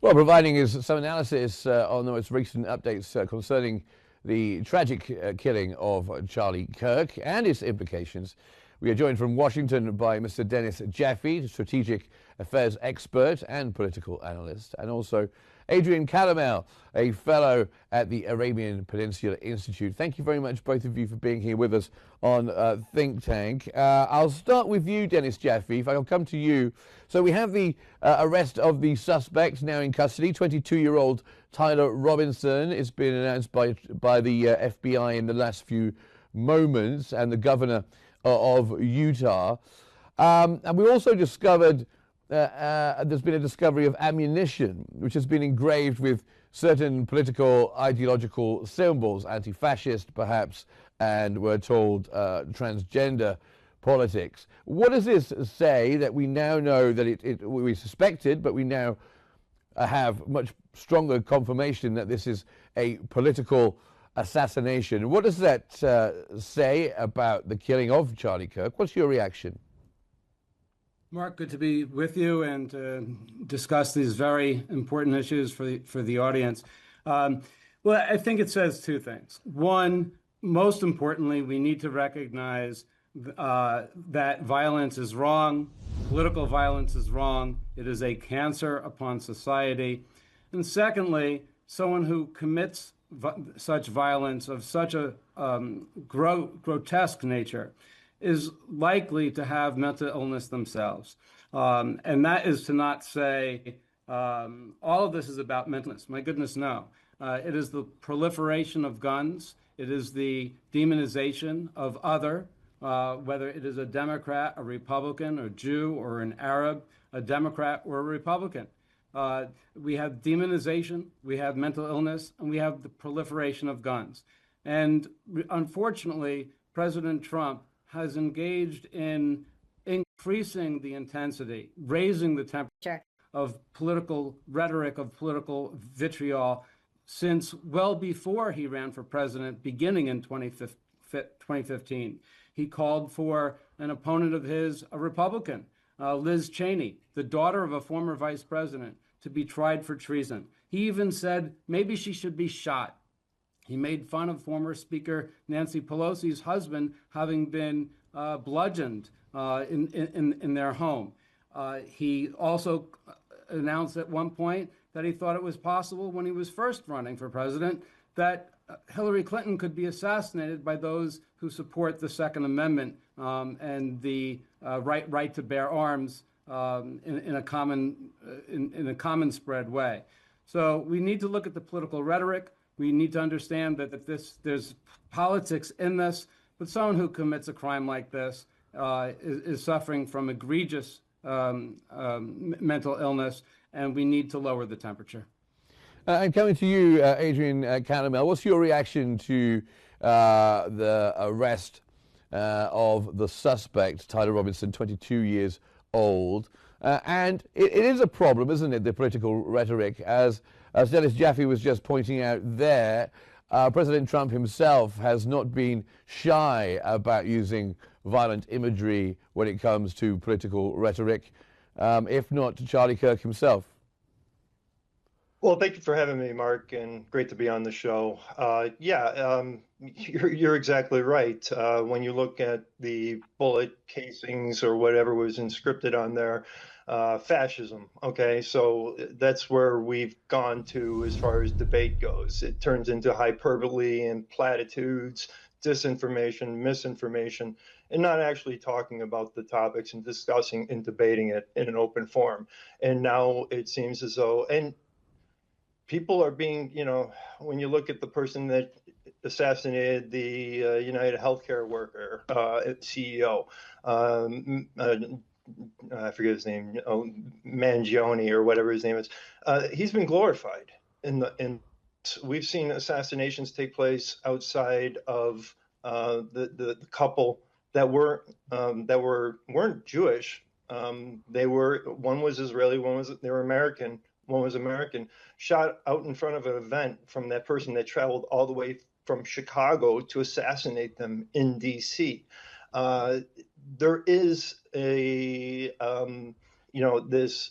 Well, providing us some analysis on the most recent updates concerning the tragic killing of Charlie Kirk and its implications. We are joined from Washington by Mr. Dennis Jaffe, strategic affairs expert and political analyst, and also Adrian Calamel, a fellow at the Arabian Peninsula Institute. Thank you very much, both of you, for being here with us on Think Tank. I'll start with you, Dennis Jaffe, if I'll come to you. So we have the arrest of the suspect now in custody, 22-year-old Tyler Robinson. It's been announced by the FBI in the last few moments, and the governor of Utah. And we also discovered there's been a discovery of ammunition, which has been engraved with certain political ideological symbols, anti-fascist perhaps, and we're told transgender politics. What does this say that we now know that we suspected, but we now have much stronger confirmation that this is a political assassination? What does that say about the killing of Charlie Kirk? What's your reaction? Mark, good to be with you and discuss these very important issues for the audience. Well, I think it says two things. One, most importantly, we need to recognize that violence is wrong. Political violence is wrong. It is a cancer upon society. And secondly, someone who commits such violence of such a grotesque nature is likely to have mental illness themselves. And that is to not say all of this is about mental illness. My goodness, no. It is the proliferation of guns. It is the demonization of other, whether it is a Democrat, a Republican, a Jew, or an Arab, a Democrat or a Republican. We have demonization, we have mental illness, and we have the proliferation of guns. And unfortunately, President Trump has engaged in increasing the intensity, raising the temperature of political rhetoric, of political vitriol, since well before he ran for president, beginning in 2015. He called for an opponent of his, a Republican, Liz Cheney, the daughter of a former vice president, to be tried for treason. He even said maybe she should be shot. He made fun of former Speaker Nancy Pelosi's husband having been bludgeoned in their home. He also announced at one point that he thought it was possible when he was first running for president that Hillary Clinton could be assassinated by those who support the Second Amendment and the right to bear arms in a common spread way. So we need to look at the political rhetoric. We need to understand that there's politics in this, but someone who commits a crime like this is suffering from egregious mental illness, and we need to lower the temperature. And coming to you, Adrian Calamel, what's your reaction to the arrest of the suspect, Tyler Robinson, 22 years old? And it is a problem, isn't it, the political rhetoric, as Dennis Jaffe was just pointing out there. President Trump himself has not been shy about using violent imagery when it comes to political rhetoric, if not to Charlie Kirk himself. Well, thank you for having me, Mark, and great to be on the show. You're exactly right. When you look at the bullet casings or whatever was inscripted on there, fascism. Okay, so that's where we've gone to as far as debate goes. It turns into hyperbole and platitudes, disinformation, misinformation, and not actually talking about the topics and discussing and debating it in an open forum. And now it seems as though, and people are being, when you look at the person that assassinated the United Healthcare worker, CEO, I forget his name, Mangione or whatever his name is. He's been glorified. We've seen assassinations take place outside of the couple that weren't Jewish. One was Israeli, they were American. One was American, shot out in front of an event from that person that traveled all the way from Chicago to assassinate them in D.C. There is this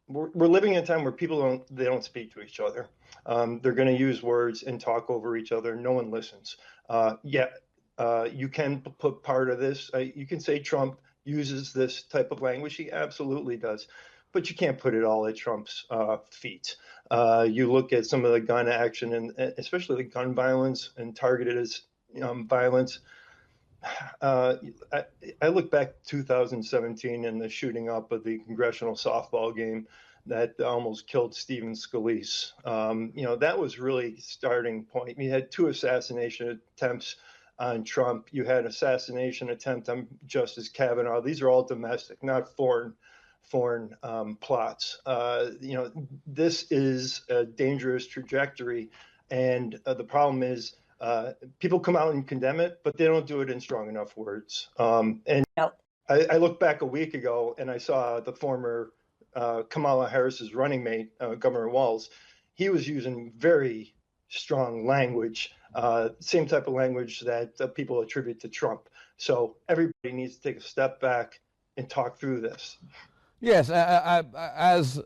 we're living in a time where people don't speak to each other. They're going to use words and talk over each other. No one listens. You can put part of this. You can say Trump uses this type of language. He absolutely does. But you can't put it all at Trump's feet. You look at some of the gun action, and especially the gun violence and targeted violence. I look back 2017 and the shooting up of the congressional softball game that almost killed Stephen Scalise. That was really starting point. You had 2 assassination attempts on Trump. You had assassination attempt on Justice Kavanaugh. These are all domestic, not foreign plots. This is a dangerous trajectory, and the problem is people come out and condemn it, but they don't do it in strong enough words. I looked back a week ago and I saw the former Kamala Harris's running mate, Governor Walz. He was using very strong language, same type of language that people attribute to Trump. So everybody needs to take a step back and talk through this. Yes, as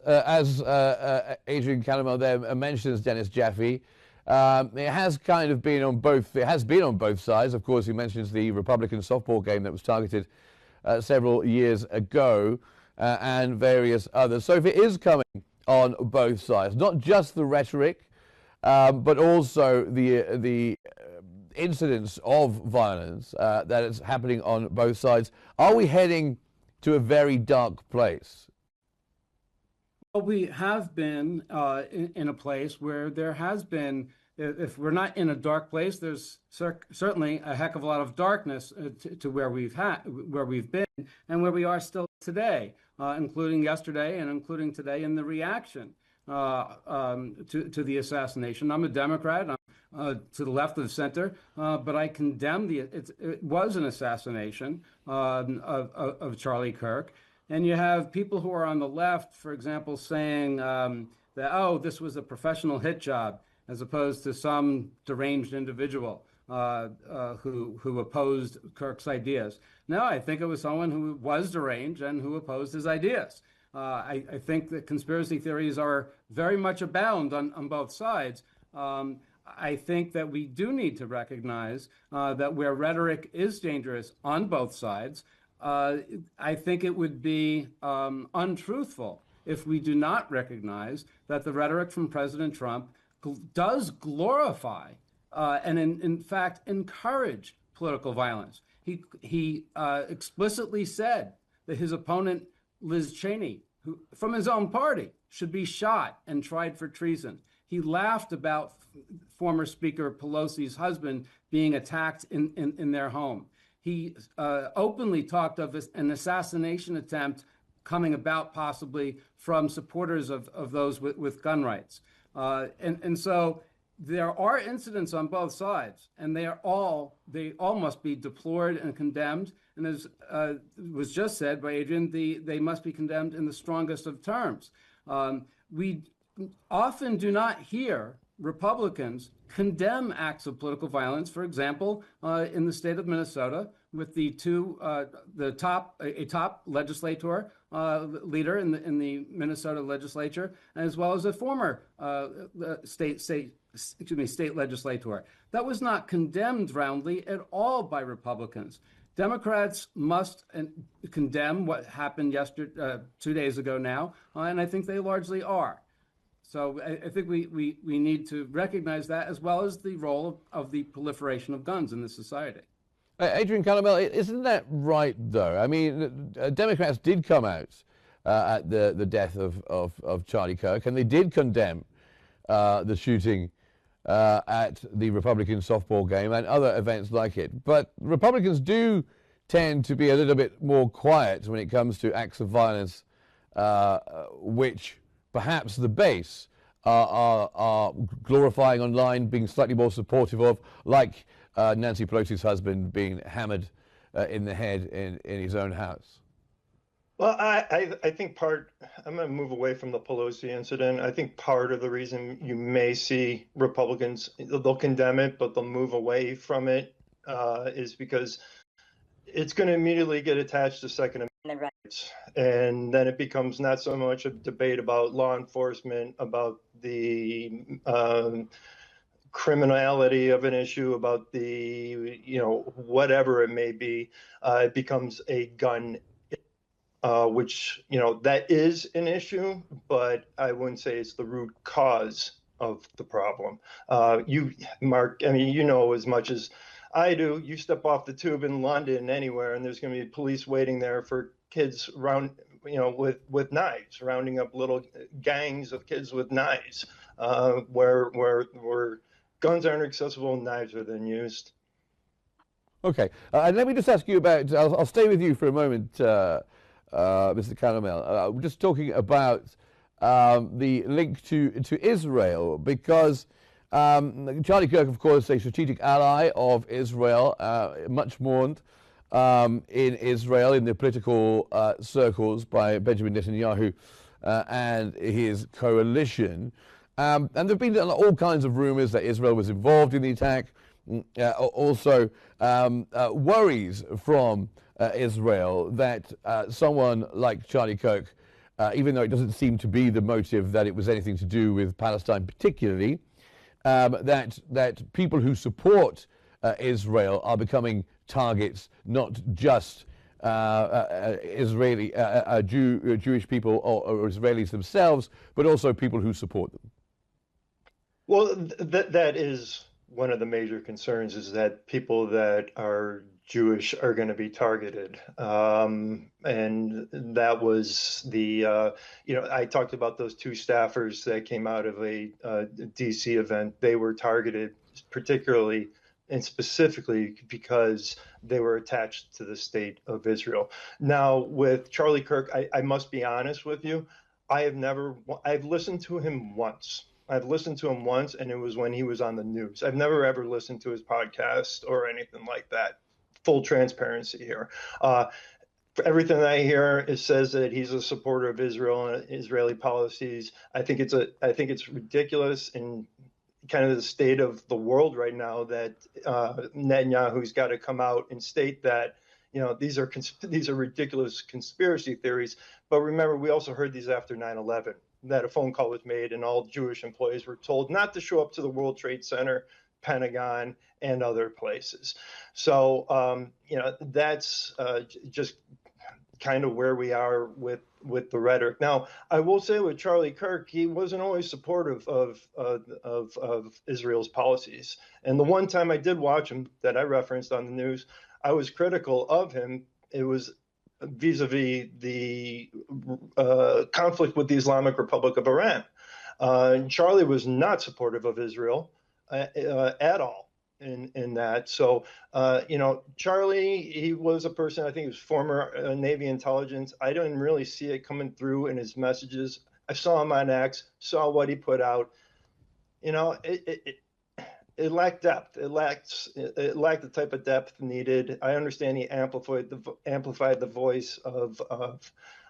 Adrian Calamel there mentions, Dennis Jaffe, it has kind of been on both. It has been on both sides. Of course, he mentions the Republican softball game that was targeted several years ago, and various others. So if it is coming on both sides, not just the rhetoric, but also the incidents of violence that is happening on both sides, are we heading to a very dark place? Well, we have been in a place where there has been, if we're not in a dark place, there's certainly a heck of a lot of darkness to where we've been and where we are still today, including yesterday and including today in the reaction to the assassination. I'm a Democrat. I'm to the left of the center, but I condemn it was an assassination of Charlie Kirk. And you have people who are on the left, for example, saying that, oh, this was a professional hit job, as opposed to some deranged individual who opposed Kirk's ideas. No, I think it was someone who was deranged and who opposed his ideas. I think that conspiracy theories are very much abound on both sides. I think that we do need to recognize that where rhetoric is dangerous on both sides, I think it would be untruthful if we do not recognize that the rhetoric from President Trump does glorify and in fact encourage political violence. He explicitly said that his opponent, Liz Cheney, who from his own party, should be shot and tried for treason. He laughed about former Speaker Pelosi's husband being attacked in their home. He openly talked of an assassination attempt coming about possibly from supporters of those with gun rights. And so there are incidents on both sides, and they all must be deplored and condemned. And as was just said by Adrian, they must be condemned in the strongest of terms. We often do not hear Republicans condemn acts of political violence. For example, in the state of Minnesota, with a top legislator leader in the Minnesota legislature, as well as a former state legislator. That was not condemned roundly at all by Republicans. Democrats must condemn what happened 2 days ago now, and I think they largely are. So I think we need to recognize that, as well as the role of the proliferation of guns in this society. Adrian Calamel, isn't that right, though? I mean, Democrats did come out at the death of Charlie Kirk, and they did condemn the shooting at the Republican softball game and other events like it. But Republicans do tend to be a little bit more quiet when it comes to acts of violence, which perhaps the base are glorifying online, being slightly more supportive of, like Nancy Pelosi's husband being hammered in the head in his own house. Well, I think I'm going to move away from the Pelosi incident. I think part of the reason you may see Republicans, they'll condemn it, but they'll move away from it is because it's going to immediately get attached to Second And then it becomes not so much a debate about law enforcement, about the criminality of an issue, about the, whatever it may be. It becomes a gun, which, that is an issue, but I wouldn't say it's the root cause of the problem. Mark, I mean, as much as I do, you step off the tube in London, anywhere, and there's going to be police waiting there for kids with knives, rounding up little gangs of kids with knives, where guns aren't accessible, knives are then used. Okay, and let me just ask you about, I'll stay with you for a moment, Mr. Calamel. We're just talking about the link to Israel, because Charlie Kirk, of course, a strategic ally of Israel, much mourned in Israel, in the political circles by Benjamin Netanyahu and his coalition. And there have been all kinds of rumors that Israel was involved in the attack. Also worries from Israel that someone like Charlie Kirk, even though it doesn't seem to be the motive that it was anything to do with Palestine particularly, that people who support Israel are becoming targets, not just Israeli Jewish people or Israelis themselves, but also people who support them. Well, that is one of the major concerns, is that people that are Jewish are going to be targeted. And that was the, I talked about those two staffers that came out of a DC event. They were targeted particularly and specifically because they were attached to the state of Israel. Now, with Charlie Kirk, I must be honest with you. I've listened to him once. And it was when he was on the news. I've never ever listened to his podcast or anything like that. Full transparency here. For everything that I hear, it says that he's a supporter of Israel and Israeli policies. I think it's ridiculous in kind of the state of the world right now that Netanyahu's got to come out and state that these are ridiculous conspiracy theories. But remember, we also heard these after 9/11. That a phone call was made and all Jewish employees were told not to show up to the World Trade Center, Pentagon, and other places. So, that's just kind of where we are with the rhetoric. Now, I will say with Charlie Kirk, he wasn't always supportive of Israel's policies. And the one time I did watch him that I referenced on the news, I was critical of him. It was vis-a-vis the conflict with the Islamic Republic of Iran. Charlie was not supportive of Israel at all in that. So, Charlie, he was a person, I think he was former Navy intelligence. I didn't really see it coming through in his messages. I saw him on X, saw what he put out. It lacked depth. It lacked the type of depth needed. I understand he amplified the voice of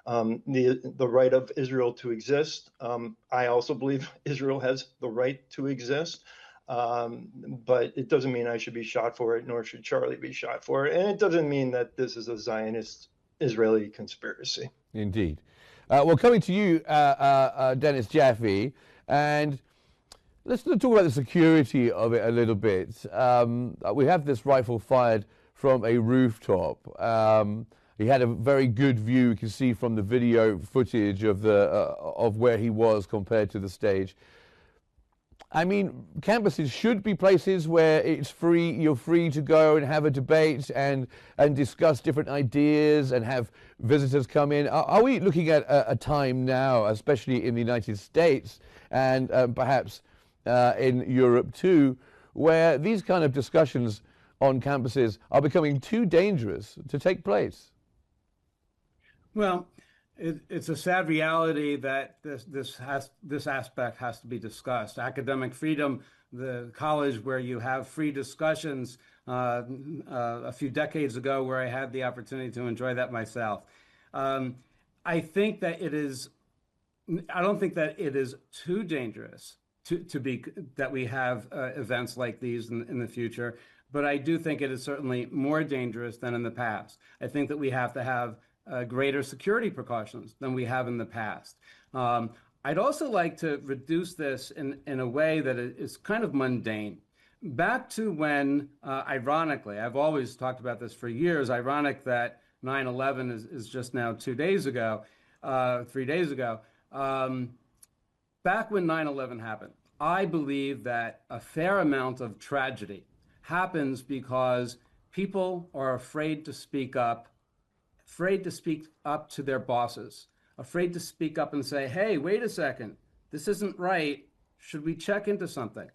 the right of Israel to exist. I also believe Israel has the right to exist, but it doesn't mean I should be shot for it, nor should Charlie be shot for it. And it doesn't mean that this is a Zionist Israeli conspiracy. Indeed. Well, coming to you, Dennis Jaffe, and let's talk about the security of it a little bit. We have this rifle fired from a rooftop. He had a very good view. You can see from the video footage of where he was compared to the stage. I mean, campuses should be places where it's free. You're free to go and have a debate and discuss different ideas and have visitors come in. Are we looking at a time now, especially in the United States and perhaps in Europe too, where these kind of discussions on campuses are becoming too dangerous to take place? Well, it's a sad reality that this aspect has to be discussed. Academic freedom, the college where you have free discussions, a few decades ago, where I had the opportunity to enjoy that myself. I think that I don't think that it is too dangerous to be that we have events like these in the future, but I do think it is certainly more dangerous than in the past. I think that we have to have greater security precautions than we have in the past. I'd also like to reduce this in a way that is kind of mundane. Back to when, ironically, I've always talked about this for years, ironic that 9/11 is just now 2 days ago, 3 days ago. Back when 9/11 happened, I believe that a fair amount of tragedy happens because people are afraid to speak up to their bosses, afraid to speak up and say, hey, wait a second, this isn't right. Should we check into something?